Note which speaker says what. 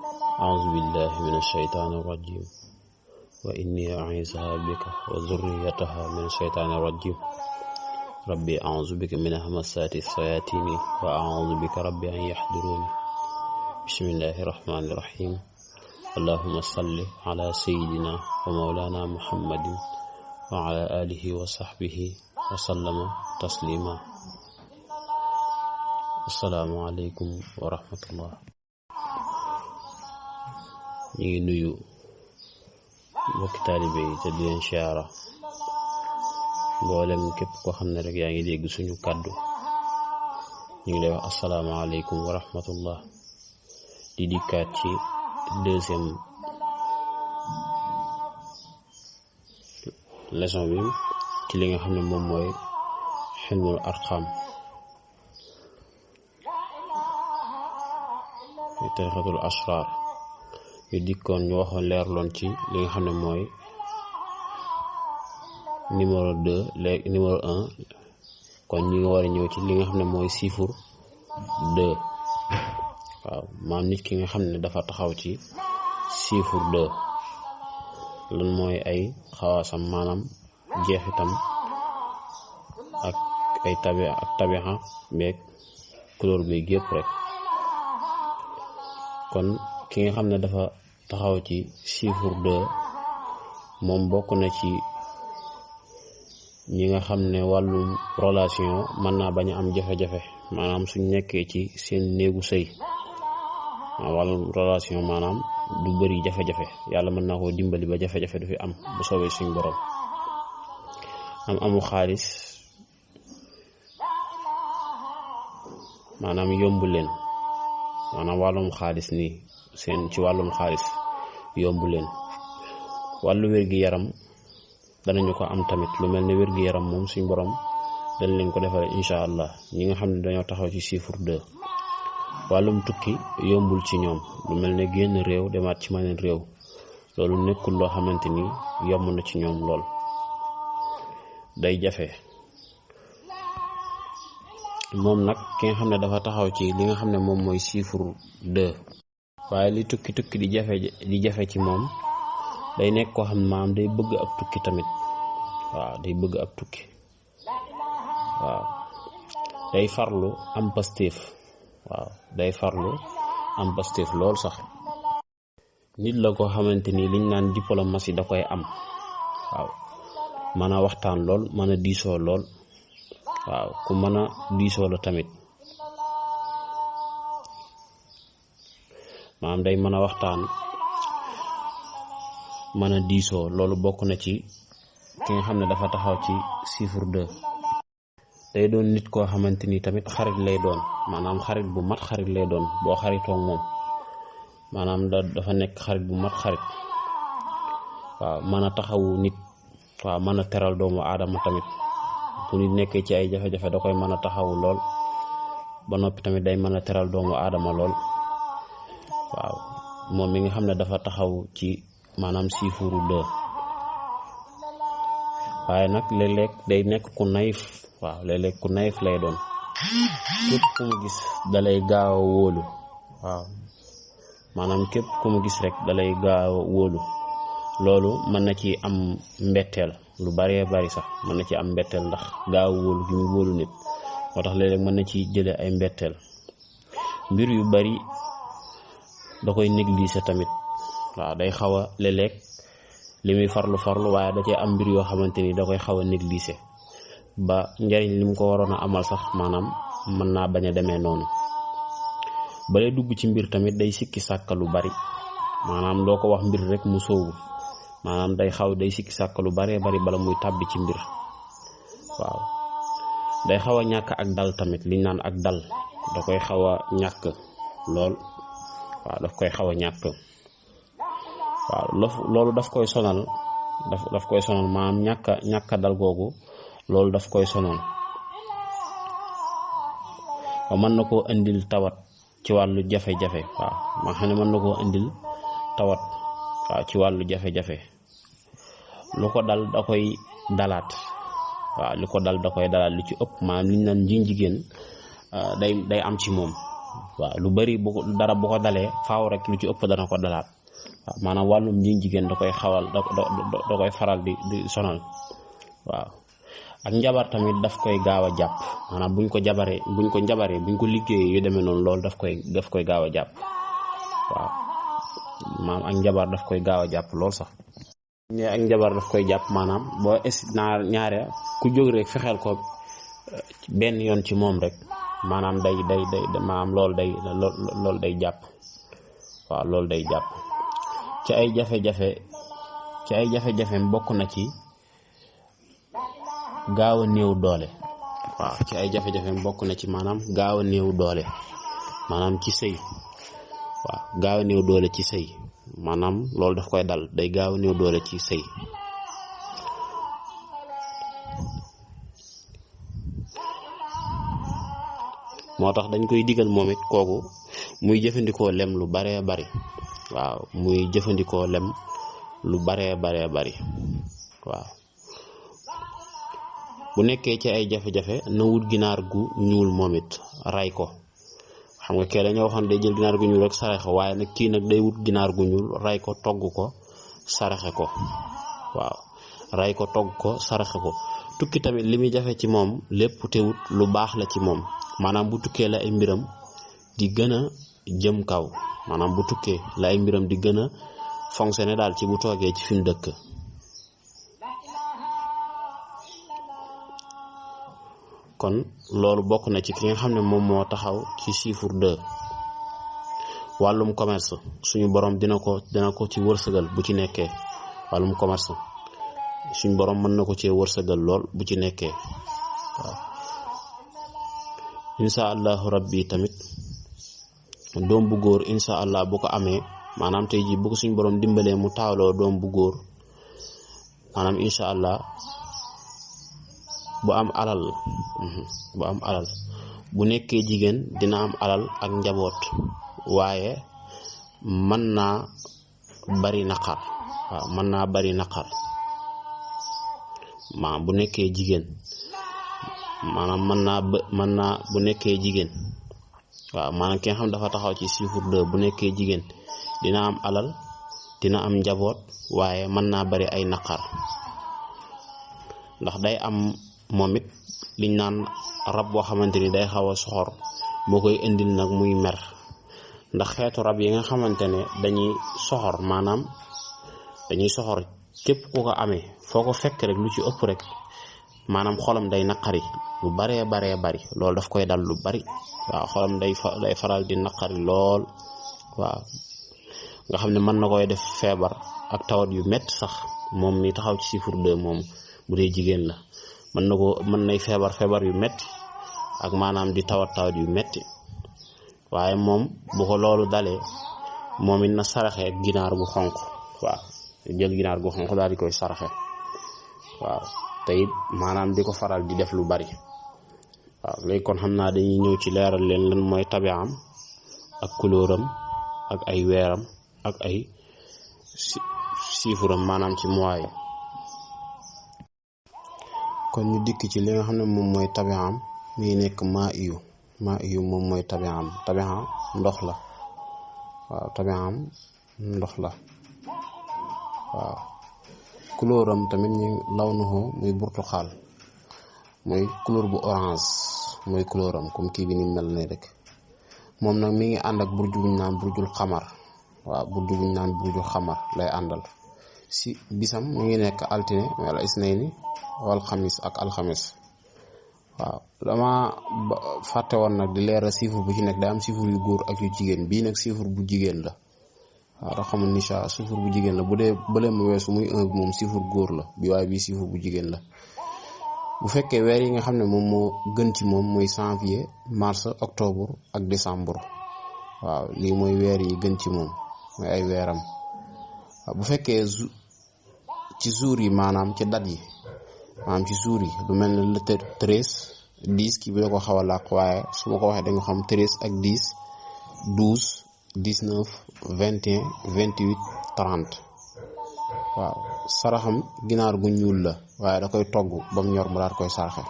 Speaker 1: أعوذ بالله من الشيطان الرجيم وإني أعيذها بك وذريتها من الشيطان الرجيم ربي أعوذ بك من همزات الشياطين وأعوذ بك ربي أن يحضرون بسم الله الرحمن الرحيم اللهم صل على سيدنا ومولانا محمد وعلى آله وصحبه وسلم تسليما السلام عليكم ورحمة الله. ñu ngi nuyu mbokki taalibe yi te di leen siyaara mboolem képp koo xam ne rek yaa ngi dégg suñu kàddu ñu ngi lay wax asalaamaaleykum wa rahmatullah di dikkaat ci deuxième leçon bi ci li nga xam ne moom mooy xilmul arqam tarixatul asrar yu dikkoon ñu waxoon leerloon ci li nga xam ne mooy numéro 2 léegi numéro 1 kon ñi nga war a ñëw ci li nga xam ne mooy chiffre 2 waaw maam nit ki nga xam ne dafa taxaw ci chiffre 2 lan mooy ay xawaasam maanaam jeexitam ak ay tabixa beeg couleur bi yëpp rek kon ki nga xam ne dafa taxaw ci chiffre 2 moom bokk na ci ñi nga xam ne wàllum relation mën naa bañ a am jafe-jafe maanaam suñ nekkee ci seen néegu sëy wàllum relation maanaam du bëri jafe-jafe yàlla mën naa koo dimbali ba jafe-jafe du fi am bu soobee suñ borom amu xaalis maanaam yombu leen maanaam wàllum xaalis nii seen ci wàllum xaalis yombu leen wàllu wér-gi-yaram danañu ko am tamit lu mel ne wér-gi-yaram moom suñ borom dañ leen ko defal incha allah ñi nga xam ne dañoo taxaw ci chiffre 2 wàllum tukki yombul ci ñoom lu mel ne génn réew demaat ci maneen réew loolu nekkul loo xamante ni yomb na ci ñoom lool day jafe moom nag ki nga xam ne dafa taxaw ci li nga xam ne moom mooy chiffre 2 waaye li tukki di jafe ci moom day nekk koo xam ne maam day bëgg ab tukki tamit waaw day bëgg ab tukki waaw day farlu am pastéef waaw day farlu am pastéef lool sax nit la koo xamante ni liñ naan diplomatie da koy am waaw mën a waxtaan lool mën a diisoo lool waaw ku mën a diisoo la tamit maanaam day mën a waxtaan mën a diisoo loolu bokk na ci ki nga xam ne dafa taxaw ci chiffre 2 day doon nit koo xamante ni tamit xarit lay doon maanaam xarit bu mat xarit lay doon boo xaritoog moom maanaam dafa nekk xarit bu mat xarit waaw mën a taxawu nit waaw mën a teral doomu aadama tamit bu nit nekkee ci ay jafe-jafe da koy mën a taxawu lool ba noppi tamit day mën a teral doomu aadama lool waaw moom mi nga xam ne dafa taxaw ci maanaam chiffre 2 waaye nag léeg-léeg day nekk ku naïf waaw léeg-léeg ku naïf lay doon képp ku mu gis dalay gaaw a wóolu waaw maanaam képp ku mu gis rek dalay gaaw a wóolu loolu mën na ci am mbetteel lu bari bari sax mën na ci am mbetteel ndax gaaw wóolu gi mu wóolu nit moo tax léeg-léeg mën na ci jële ay mbetteel mbir yu bari da koy négliger tamit waaw day xaw a léeg-léeg li muy farlu waaye da cee am mbir yoo xamante ni da koy xaw a négliger ba njariñ li mu ko waroon a amal sax maanaam mën naa bañ a demee noonu ba lay dugg ci mbir tamit day sikki sàkka lu bari maanaam doo ko wax mbir rek mu soobu maanaam day sikki sàkka lu bari bala muy tàbbi ci mbir waaw day xaw a ñàkk ak dal tamit liñ naan ak dal da koy xaw a ñàkk lool waaw daf koy xaw a ñàkk waaw loolu daf koy sonal daf koy sonal maanaam ñàkk dal googu loolu daf koy sonal ba mën na koo indil tawat ci wàllu jafe-jafe waaw ma xam ne mën na koo indil tawat waaw ci wàllu jafe-jafe lu ko dal da koy dalaat waaw li ko dal da koy dalaat lu ci ëpp maanaam liñ naan jigéen day am ci moom waaw lu bari bu dara bu ko dalee faaw rek lu ci ëpp dana ko dalaat waaw maanaam wàllum jigéen da koy xawal da koy faral di sonal waaw ak njabar tamit daf koy gaaw a jàpp maanaam buñ ko njabaree buñ ko liggéeyee yu demee noonu loolu daf koy gaaw a jàpp waaw maanaam ak njabar daf koy gaaw a jàpp lool sax ne ak njabar daf koy jàpp maanaam boo ñaare ku jóg rek fexeel ko benn yoon ci moom rek maanaam day maanaam loolu day jàpp waaw loolu day jàpp ci ay jafe-jafe bokk na ci gaaw a néew doole waaw ci ay jafe-jafe bokk na ci maanaam gaaw a néew doole maanaam ci sëy waaw gaaw a néew doole ci sëy maanaam loolu daf koy dal day gaaw a néew doole ci sëy moo tax dañ koy digal moom it kooku muy jëfandikoo lem lu baree bari waaw muy jëfandikoo lem lu baree bari waaw bu nekkee ci ay jafe-jafe na wut ginaar gu ñuul moom it ray ko xam nga kee dañoo waxoon day jël ginaar gu ñuul rek saraxe waaye nag kii nag day wut ginaar gu ñuul ray ko togg ko saraxe ko waaw ray ko togg ko saraxe ko tukki tamit li muy jafe ci moom lépp teewut lu baax la ci moom maanaam bu tukkee la ay mbiram di gën a jëm kaw maanaam bu tukkee la ay mbiram di gën a fonctionner daal ci bu toogee ci fi mu dëkk kon loolu bokk na ci ki nga xam ne moom moo taxaw ci chiffre 2 wàllum commerce suñu borom dina ko ci wërsëgal bu ci nekkee wàllum commerce suñu borom mën na ko ci wërsëgal lool bu ci nekkee waaw insha allahu rabbi tamit doom bu góor insha allah bu ko amee maanaam tey ji bu ko suñu borom dimbalee mu taawloo doom bu góor maanaam insha allah bu am alal bu nekkee jigéen dina am alal ak njaboot waaye mën naa bari naqar waaw mën naa bari naqar bu nekkee jigéen maanaam mën naa bu nekkee jigéen waaw maanaam ki nga xam dafa taxaw ci chiffre 2 bu nekkee jigéen dina am alal dina am njaboot waaye mën naa bari ay naqar ndax day am moom it liñ naan rab boo xamante ni day xaw a soxor moo koy indil nag muy mer ndax xeetu rab yi nga xamante ne dañuy soxor maanaam dañuy soxor képp ku ko amee foo ko fekk rek lu ci ëpp rek maanaam xolam day naqari lu baree bari loolu daf koy dal lu bari waaw xolam day faral di naqari lool waaw nga xam ne mën na koy def feebar ak tawat yu metti sax moom mi taxaw ci chiffre 2 moom bu dee jigéen la mën nay feebar yu metti ak maanaam di tawat yu metti waaye moom bu ko loolu dalee moom it na saraxe ak ginaar gu xonq waaw jël ginaar gu xonq daal di koy saraxe waaw te it maanaam di ko faral di def lu bari waaw léegi kon xam naa dañuy ñëw ci leeral leen lan mooy tabiam ak couleuram ak ay weeram ak ay chiffre am maanaam ci mois yi kon ñu dikk ci li nga xam ne moom mooy tabiam mi nekk maa iyu moom mooy tabiam ndox la waaw tabiam ndox la waaw couleuram tamit ñu lawnuhu muy burtuxaal muy couleur bu orange mooy couleuram comme kii bi ni mel ne rek moom nag mi ngi ànd ak burju buñ naan burjul xamar waaw burju buñ naan burjul xamar lay àndal si bisam mi ngi nekk altine wala isnayni wal xamis ak alxamis waaw dama fàtte woon nag di leeral chiffre bu ci nekk day am chiffre yu góor ak yu jigéen bii nag chiffre bu jigéen la waaw raxamul nisha chiffre bu jigéen la bu dee bële mu weesu muy 1 bi moom chiffre góor la bi waaye bii chiffre bu jigéen la bu fekkee weer yi nga xam ne moom moo gën ci moom mooy janvier mars octobre ak décembre waaw lii mooy weer yi gën ci moom mooy ay weeram waaw bu fekkee ci jour yi maanaam ci date yi maanaam ci jour yi lu mel ne le 13 10 kii bi da ko xaw a làq waaye su ma ko waxee da nga xam 13 ak 10 12 19 21 28 30 waaw saraxam ginaar gu ñuul la waaye da koy togg ba mu ñor mu daal koy saraxe